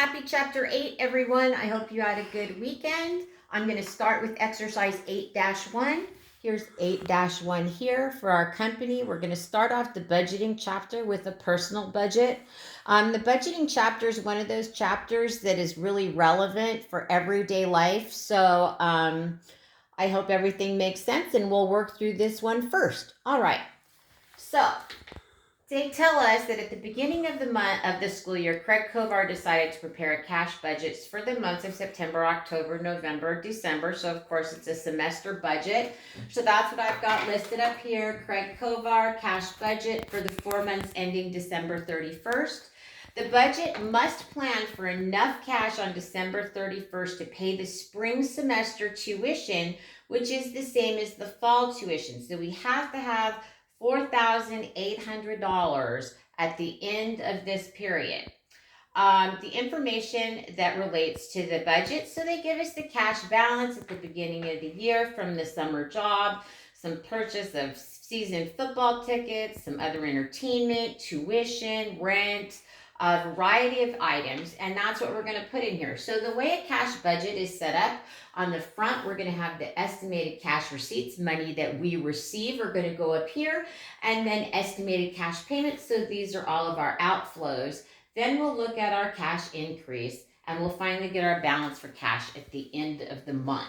Happy chapter 8, everyone. I hope you had a good weekend. I'm going to start with exercise 8-1. Here's 8-1 here for our company. We're going to start off the budgeting chapter with a personal budget. The budgeting chapter is one of those chapters that is really relevant for everyday life. So I hope everything makes sense, and we'll work through this one first. All right. So they tell us that at the beginning of the school year, Craig Kovar decided to prepare cash budgets for the months of September, October, November, December. So of course it's a semester budget. So that's what I've got listed up here. Craig Kovar cash budget for the 4 months ending December 31st. The budget must plan for enough cash on December 31st to pay the spring semester tuition, which is the same as the fall tuition. So we have to have $4,800 at the end of this period. The information that relates to the budget. So they give us the cash balance at the beginning of the year from the summer job, some purchase of season football tickets, some other entertainment, tuition, rent, a variety of items, and that's what we're going to put in here. So the way a cash budget is set up, on the front, we're going to have the estimated cash receipts, money that we receive are going to go up here, and then estimated cash payments. So these are all of our outflows. Then we'll look at our cash increase, and we'll finally get our balance for cash at the end of the month.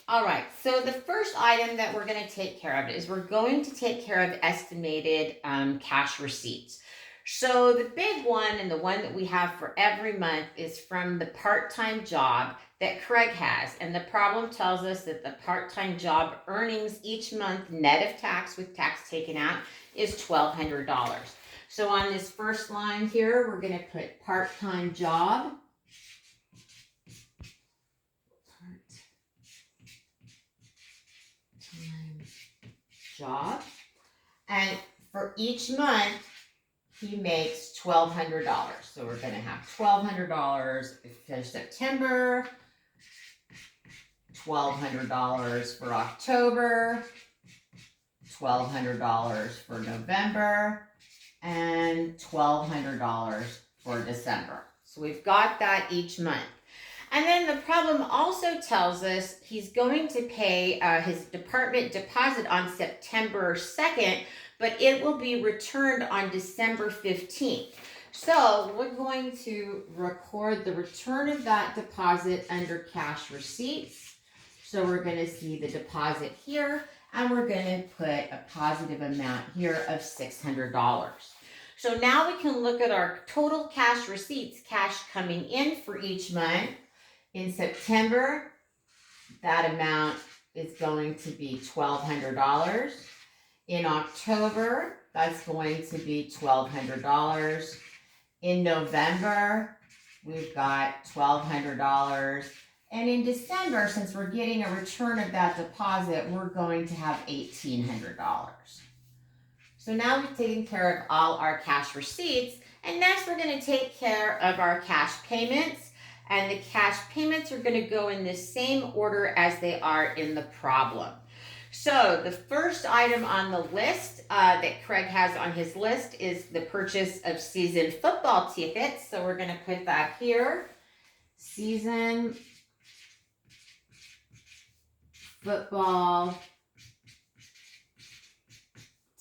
All right, so the first item that we're going to take care of is we're going to take care of estimated cash receipts. So the big one, and the one that we have for every month, is from the part-time job that Craig has. And the problem tells us that the part-time job earnings each month, net of tax with tax taken out, is $1,200. So on this first line here, we're going to put part-time job. Job, and for each month he makes $1,200. So we're going to have $1,200 for September, $1,200 for October, $1,200 for November, and $1,200 for December. So we've got that each month. And then the problem also tells us he's going to pay his department deposit on September 2nd, but it will be returned on December 15th. So we're going to record the return of that deposit under cash receipts. So we're going to see the deposit here, and we're going to put a positive amount here of $600. So now we can look at our total cash receipts, cash coming in for each month. In September, that amount is going to be $1,200. In October, that's going to be $1,200. In November, we've got $1,200. And in December, since we're getting a return of that deposit, we're going to have $1,800. So now we've taken care of all our cash receipts. And next, we're going to take care of our cash payments. And the cash payments are going to go in the same order as they are in the problem. So the first item on the list that Craig has on his list is the purchase of season football tickets. So we're going to put that here. Season football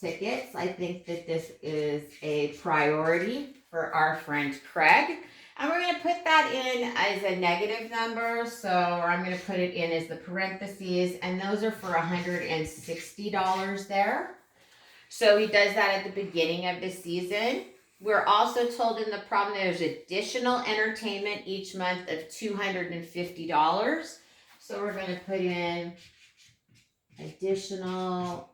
tickets. I think that this is a priority for our friend Craig. And we're going to put that in as a negative number. So I'm going to put it in as the parentheses. And those are for $160 there. So he does that at the beginning of the season. We're also told in the problem there's additional entertainment each month of $250. So we're going to put in additional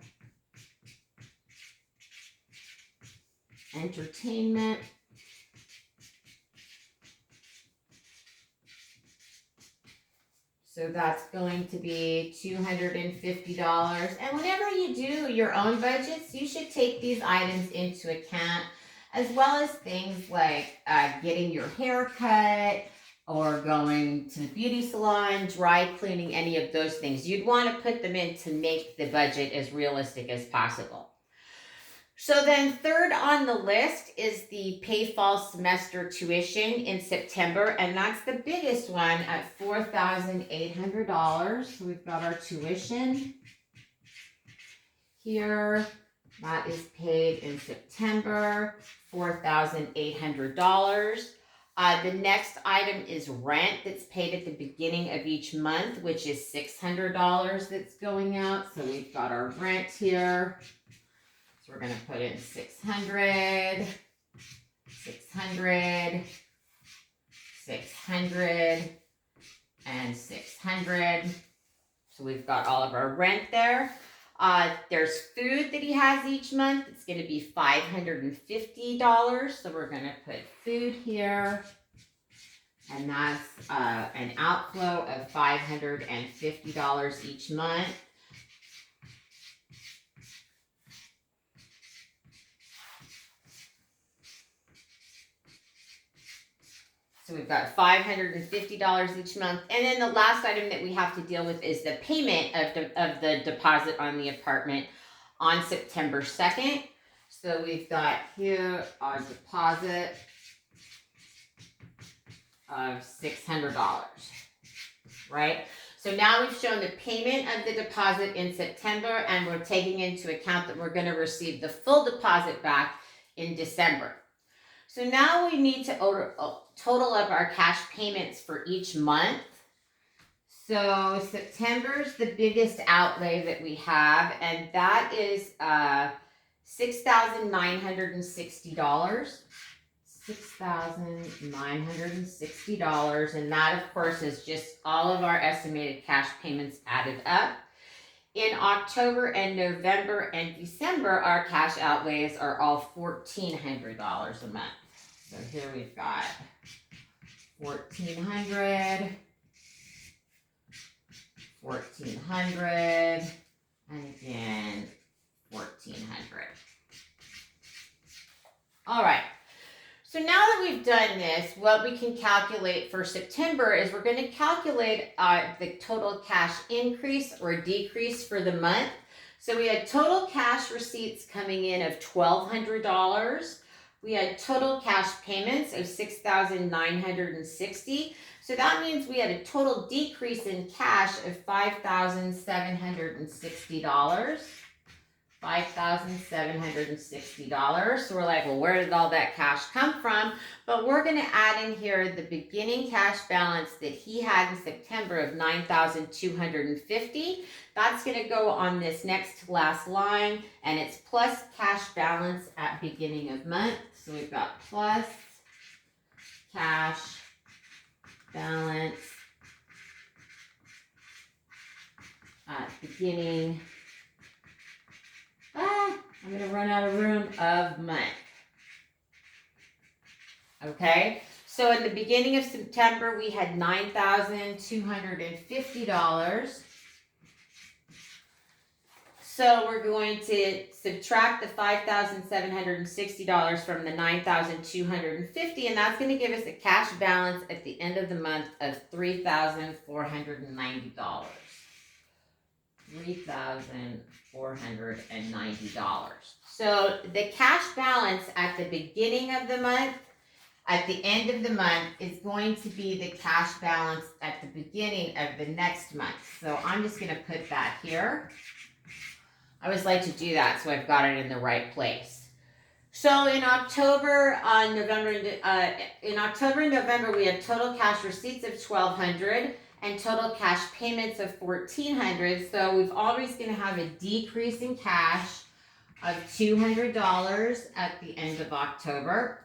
entertainment. So that's going to be $250. And whenever you do your own budgets, you should take these items into account, as well as things like getting your hair cut or going to the beauty salon, dry cleaning, any of those things. You'd want to put them in to make the budget as realistic as possible. So then third on the list is the pay fall semester tuition in September, and that's the biggest one at $4,800. So we've got our tuition here. That is paid in September, $4,800. The next item is rent that's paid at the beginning of each month, which is $600 that's going out. So we've got our rent here. So we're going to put in 600, 600, 600, and 600. So we've got all of our rent there. There's food that he has each month. It's going to be $550. So we're going to put food here. And that's an outflow of $550 each month. So we've got $550 each month. And then the last item that we have to deal with is the payment of the deposit on the apartment on September 2nd. So we've got here our deposit of $600, right? So now we've shown the payment of the deposit in September, and we're taking into account that we're going to receive the full deposit back in December. So now we need to total up our cash payments for each month. So September's the biggest outlay that we have, and that is $6,960. $6,960, and that of course is just all of our estimated cash payments added up. In October and November and December, our cash outlays are all $1,400 a month. So here we've got 1,400, 1,400, and again 1,400. All right. So now that we've done this, what we can calculate for September is we're going to calculate the total cash increase or decrease for the month. So we had total cash receipts coming in of $1,200. We had total cash payments of $6,960. So that means we had a total decrease in cash of $5,760. $5,760. So we're like, well, where did all that cash come from? But we're going to add in here the beginning cash balance that he had in September of $9,250. That's going to go on this next to last line, and it's plus cash balance at beginning of month. So we've got plus cash balance at beginning. I'm going to run out of room of month. Okay, so at the beginning of September, we had $9,250. So we're going to subtract the $5,760 from the $9,250, and that's going to give us a cash balance at the end of the month of $3,490. $3,490. So the cash balance at the beginning of the month, at the end of the month, is going to be the cash balance at the beginning of the next month. So I'm just going to put that here. I always like to do that so I've got it in the right place. So in October, November, we had total cash receipts of $1,200 and total cash payments of $1,400. So we've always going to have a decrease in cash of $200 at the end of October.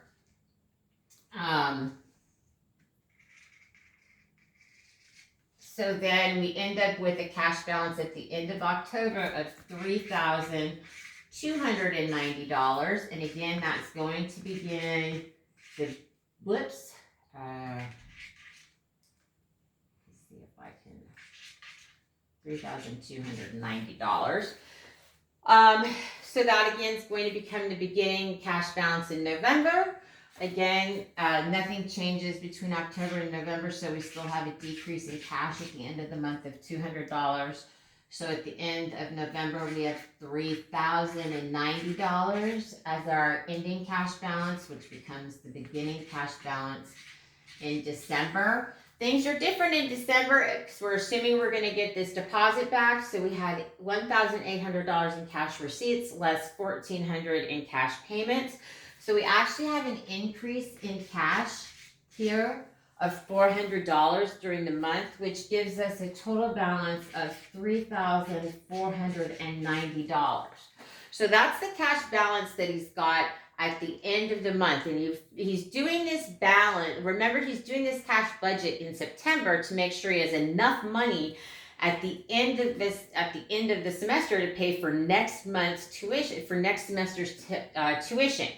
So then we end up with a cash balance at the end of October of $3,290. And again, that's going to begin the blips. Let's see if I can, $3,290. So that again is going to become the beginning cash balance in November. Again, nothing changes between October and November, so we still have a decrease in cash at the end of the month of $200. So at the end of November, we have $3,090 as our ending cash balance, which becomes the beginning cash balance in December. Things are different in December because we're assuming we're going to get this deposit back. So we had $1,800 in cash receipts, less $1,400 in cash payments. So we actually have an increase in cash here of $400 during the month, which gives us a total balance of $3,490. So that's the cash balance that he's got at the end of the month. And he's doing this balance. Remember, he's doing this cash budget in September to make sure he has enough money at the end of the semester to pay for next month's tuition, for next semester's tuition.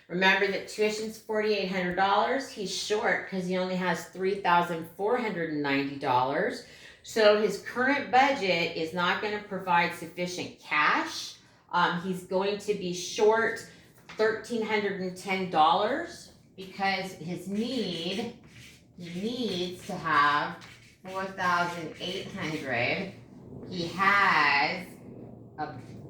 Remember that tuition's $4,800. He's short because he only has $3,490. So his current budget is not going to provide sufficient cash. He's going to be short $1,310 because he needs to have $4,800.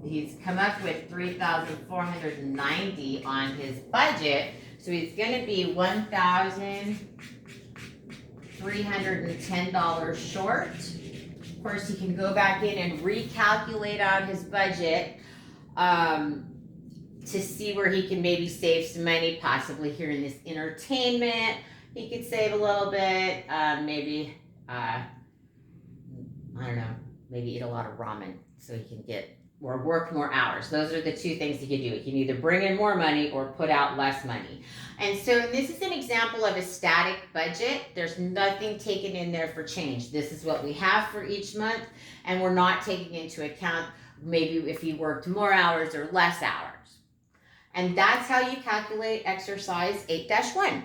He's come up with $3,490 on his budget, so he's going to be $1,310 short. Of course, he can go back in and recalculate out his budget to see where he can maybe save some money, possibly here in this entertainment. He could save a little bit, maybe, I don't know, maybe eat a lot of ramen so he can get or work more hours. Those are the two things he can do. He can either bring in more money or put out less money. And so this is an example of a static budget. There's nothing taken in there for change. This is what we have for each month, and we're not taking into account maybe if he worked more hours or less hours. And that's how you calculate exercise 8-1.